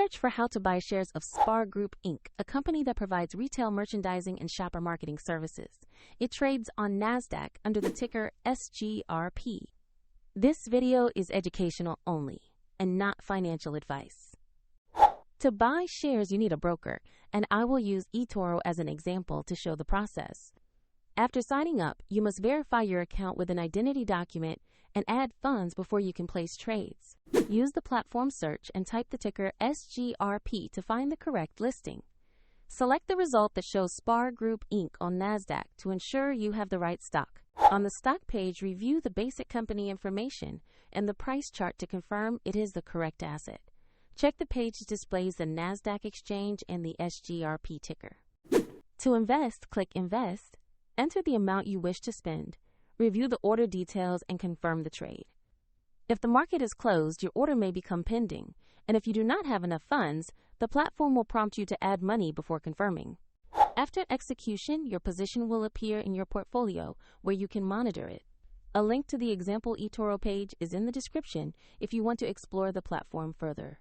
Search for how to buy shares of SPAR Group Inc., a company that provides retail merchandising and shopper marketing services. It trades on NASDAQ under the ticker SGRP. This video is educational only and not financial advice. To buy shares, you need a broker, and I will use eToro as an example to show the process. After signing up, you must verify your account with an identity document and add funds before you can place trades. Use the platform search and type the ticker SGRP to find the correct listing. Select the result that shows SPAR Group Inc. on NASDAQ to ensure you have the right stock. On the stock page, review the basic company information and the price chart to confirm it is the correct asset. Check the page displays the NASDAQ exchange and the SGRP ticker. To invest, click Invest. Enter the amount you wish to spend. Review the order details and confirm the trade. If the market is closed, your order may become pending, and if you do not have enough funds, the platform will prompt you to add money before confirming. After execution, your position will appear in your portfolio where you can monitor it. A link to the example eToro page is in the description if you want to explore the platform further.